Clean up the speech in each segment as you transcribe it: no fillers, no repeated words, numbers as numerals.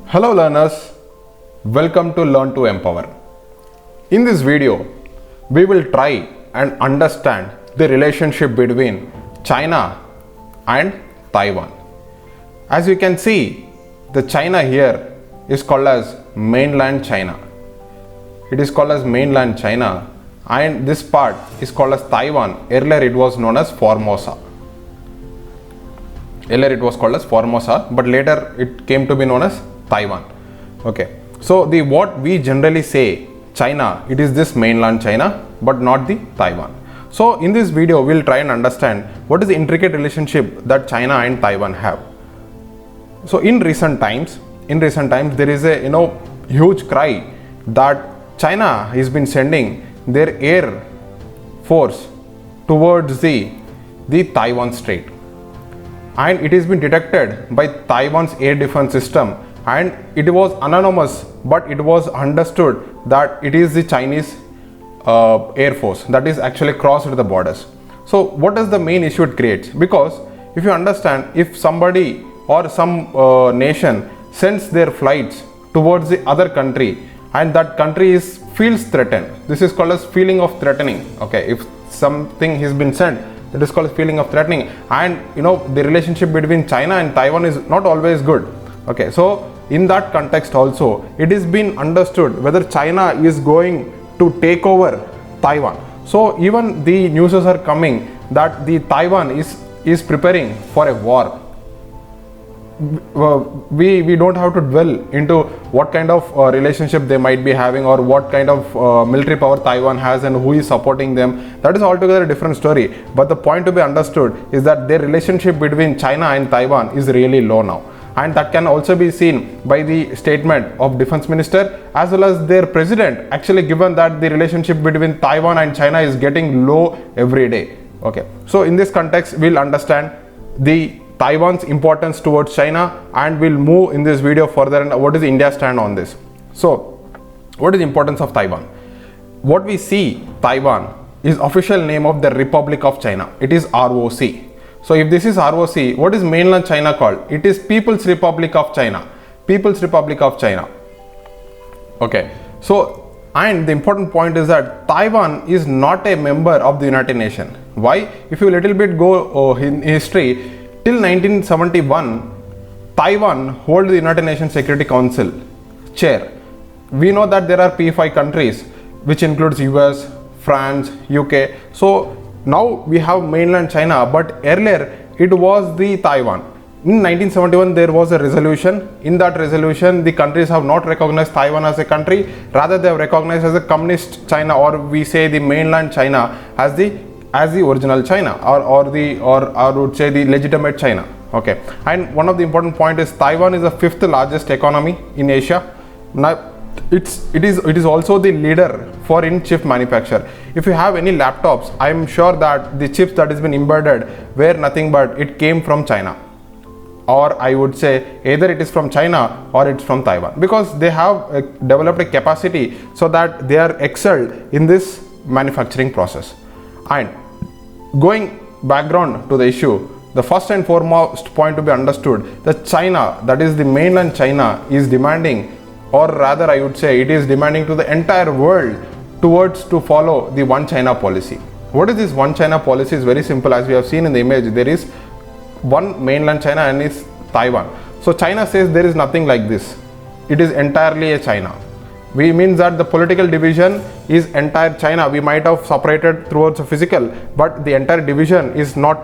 Hello learners, welcome to Learn to Empower. In this video, we will try and understand the relationship between China and Taiwan. As you can see, the China here is called as mainland China. It is called as mainland China, and this part is called as Taiwan. Earlier it was known as Formosa. But later it came to be known as Taiwan. Okay, so the what we generally say China, it is this mainland China, but not the Taiwan. So in this video we'll try and understand what is the intricate relationship that China and Taiwan have. So in recent times there is a huge cry that China has been sending their air force towards the Taiwan Strait, and it has been detected by Taiwan's air defense system, and it was anonymous, but it was understood that it is the Chinese air force that is actually crossed the borders. So what is the main issue it creates? Because if you understand, if somebody or some nation sends their flights towards the other country and that country feels threatened, this is called as feeling of threatening. Okay, if something has been sent, it is called as feeling of threatening, and the relationship between China and Taiwan is not always good. Okay, so in that context also it is been understood whether China is going to take over Taiwan. So even the news are coming that the Taiwan is preparing for a war. We don't have to dwell into what kind of relationship they might be having or what kind of military power Taiwan has and who is supporting them. That is altogether a different story. But the point to be understood is that their relationship between China and Taiwan is really low now. And that can also be seen by the statement of defense minister as well as their president, actually given that the relationship between Taiwan and China is getting low every day. Okay, so in this context we'll understand the Taiwan's importance towards China, and we'll move in this video further and what is India's stand on this. So what is the importance of Taiwan? What we see, Taiwan is official name of the Republic of China. It is ROC. So if this is ROC, what is mainland China called? It is People's Republic of China. People's Republic of China. Okay, so and the important point is that Taiwan is not a member of the United Nations. Why? If you little bit go in history, till 1971, Taiwan hold the United Nations Security Council chair. We know that there are P5 countries which includes US, France, UK. So now we have mainland China, but earlier it was the Taiwan. In 1971 there was a resolution. In that resolution the countries have not recognized Taiwan as a country, rather they have recognized as a communist China, or we say the mainland China as the original China, or I would say the legitimate China. Okay, and one of the important point is Taiwan is the fifth largest economy in Asia. Now it is also the leader for in chip manufacture. If you have any laptops, I am sure that the chips that has been embedded were nothing but it came from China, or I would say either it is from China or it's from Taiwan, because they have developed a capacity so that they are excelled in this manufacturing process. And going background to the issue, the first and foremost point to be understood that China, that is the mainland China, is demanding, or rather I would say it is demanding to the entire world towards to follow the one China policy. What is this one China policy? Is very simple. As we have seen in the image, there is one mainland China and is Taiwan. So China says there is nothing like this. It is entirely a China. We means that the political division is entire China. We might have separated towards a physical, but the entire division is not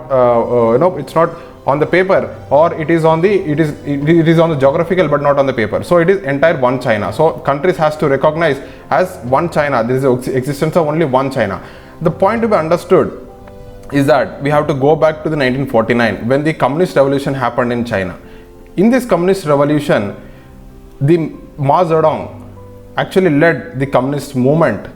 it's not on the paper, or it is on the geographical but not on the paper. So it is entire one China. So countries has to recognize as one China. There is the existence of only one China. The point to be understood is that we have to go back to the 1949 when the communist revolution happened in China. In this communist revolution, the Mao Zedong actually led the communist movement.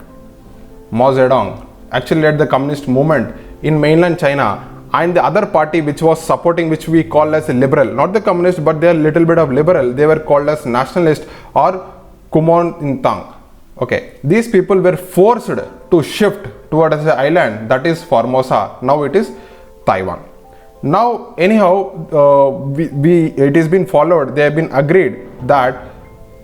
Mao Zedong actually led the communist movement in mainland China, and the other party which was supporting, which we call as a liberal, not the communist, but they are little bit of liberal, they were called as nationalist or Kuomintang. Okay, these people were forced to shift towards the island that is Formosa. Now it is Taiwan. Now anyhow, it has been followed. They have been agreed that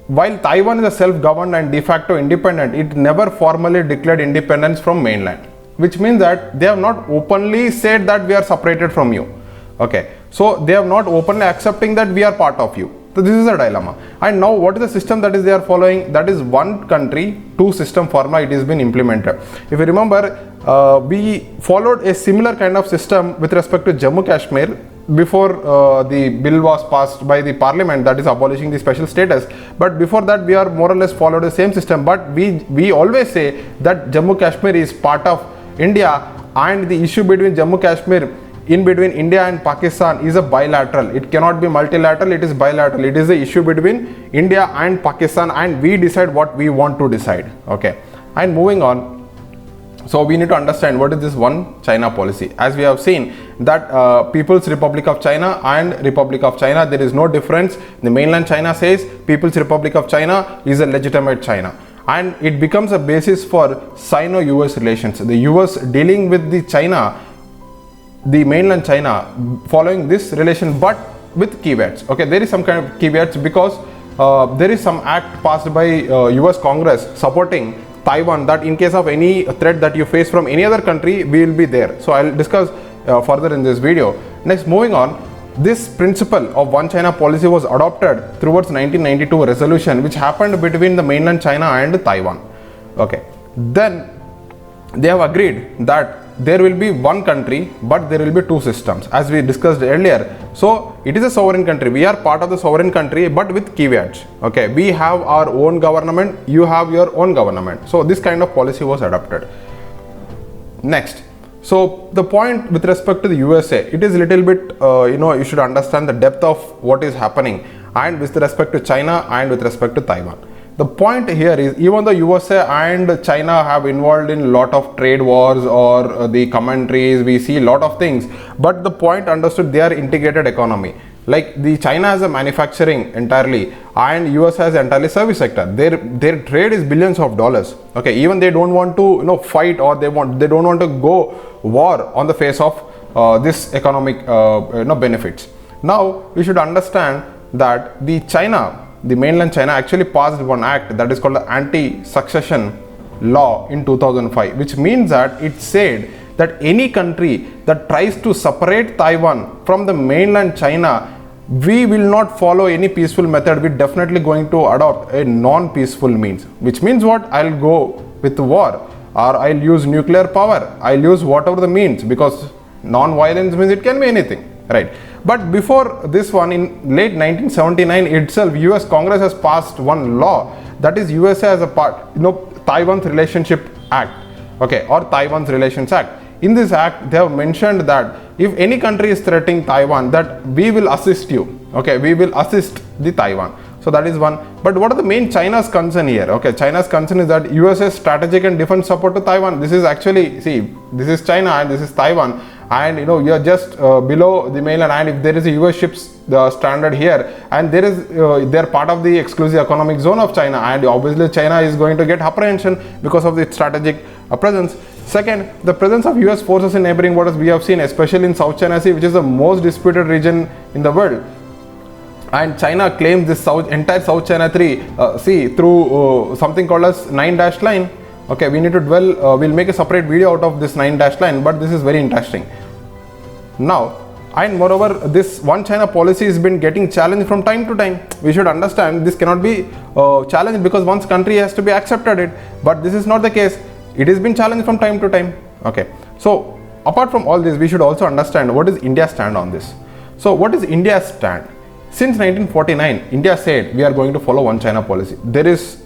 while Taiwan is a self-governed and de facto independent, it never formally declared independence from mainland, which means that they have not openly said that we are separated from you. Okay, so they have not openly accepting that we are part of you. So this is a dilemma. And now what is the system that is they are following? That is one country, two system formula. It has been implemented. If you remember, we followed a similar kind of system with respect to Jammu Kashmir before the bill was passed by the parliament, that is abolishing the special status. But before that we are more or less followed the same system, but we always say that Jammu Kashmir is part of India, and the issue between Jammu Kashmir in between India and Pakistan is a bilateral. It cannot be multilateral, it is bilateral. It is the issue between India and Pakistan, and we decide what we want to decide. Okay, and moving on. So we need to understand what is this one China policy. As we have seen that People's Republic of China and Republic of China, there is no difference. The mainland China says People's Republic of China is a legitimate China, and it becomes a basis for Sino-US relations. The US dealing with the China, the mainland China, following this relation, but with caveats. Okay, there is some kind of caveats because there is some act passed by US Congress supporting Taiwan, that in case of any threat that you face from any other country, we will be there. So I'll discuss further in this video. Next, moving on, this principle of one China policy was adopted towards 1992 resolution, which happened between the mainland China and Taiwan. Okay, then they have agreed that there will be one country, but there will be two systems, as we discussed earlier. So it is a sovereign country. We are part of the sovereign country, but with caveats. Okay, we have our own government, you have your own government. So this kind of policy was adopted. Next, so the point with respect to the USA, it is a little bit you should understand the depth of what is happening, and with respect to China and with respect to Taiwan. The point here is, even though USA and China have involved in a lot of trade wars or the commentaries, we see a lot of things, but the point understood, they are integrated economy. Like the China has a manufacturing entirely, and US has entirely service sector. Their trade is billions of dollars. Okay, even they don't want to fight, or they don't want to go war on the face of this economic benefits. Now we should understand that the mainland China actually passed one act that is called the Anti-Succession Law in 2005, which means that it said that any country that tries to separate Taiwan from the mainland China, we will not follow any peaceful method. We're definitely going to adopt a non-peaceful means, which means what? I'll go with war, or I'll use nuclear power, I'll use whatever the means, because non-violence means it can be anything, right? But before this one, in late 1979 itself, US Congress has passed one law, that is USA as a part, Taiwan's Relationship Act, okay, or Taiwan's Relations Act. In this act, they have mentioned that if any country is threatening Taiwan, that we will assist you, okay, we will assist the Taiwan. So that is one. But what are the main China's concern here? Okay, China's concern is that US's strategic and defense support to Taiwan. This is actually, see, this is China and this is Taiwan, and you are just below the mainland, and if there is a US ships stranded here, and they are part of the exclusive economic zone of China, and obviously China is going to get apprehension because of its strategic presence. Second, the presence of US forces in neighboring waters, we have seen, especially in South China Sea, which is the most disputed region in the world. And China claims this entire South China Sea through something called as 9-dash line. Okay, we need to dwell, we'll make a separate video out of this 9-dash line, but this is very interesting. Now, and moreover, this one China policy has been getting challenged from time to time. We should understand this cannot be challenged because one's country has to be accepted it, but this is not the case. It has been challenged from time to time. Okay, so apart from all this, we should also understand what is India's stand on this. So what is India's stand? Since 1949, India said we are going to follow one China policy. There is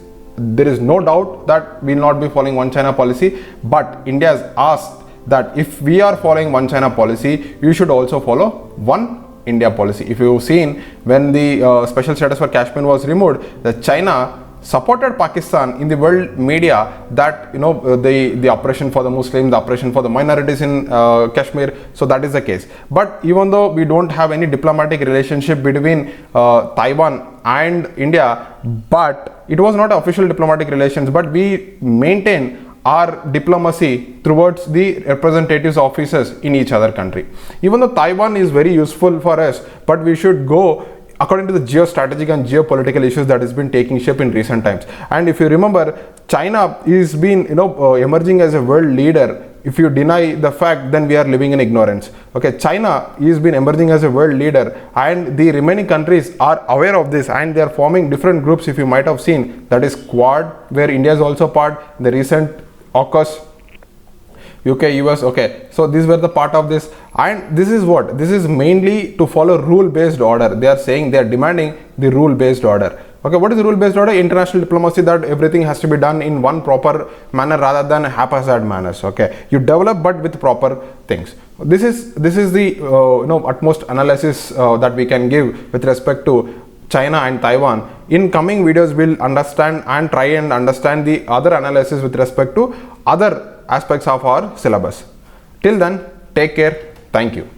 no doubt that we will not be following one China policy, but India has asked that if we are following one China policy, you should also follow one India policy. If you've seen, when the special status for Kashmir was removed, the China supported Pakistan in the world media that the oppression for the Muslims, the oppression for the minorities in Kashmir. So that is the case. But even though we don't have any diplomatic relationship between Taiwan and India, but it was not official diplomatic relations, but we maintain our diplomacy towards the representatives offices in each other country. Even though Taiwan is very useful for us, but we should go according to the geostrategic and geopolitical issues that has been taking shape in recent times. And if you remember, China is been emerging as a world leader. If you deny the fact, then we are living in ignorance. Okay, China is been emerging as a world leader, and the remaining countries are aware of this, and they are forming different groups. If you might have seen, that is Quad, where India is also part. The recent AUKUS, UK, US. Okay, so these were the part of this, and this is what, this is mainly to follow rule based order. They are saying, they are demanding the rule based order. Okay, what is the rule based order? International diplomacy, that everything has to be done in one proper manner rather than haphazard manners. Okay, you develop but with proper things. This is the utmost analysis that we can give with respect to China and Taiwan. In coming videos, we'll understand and try and understand the other analysis with respect to other aspects of our syllabus. Till then, take care. Thank you.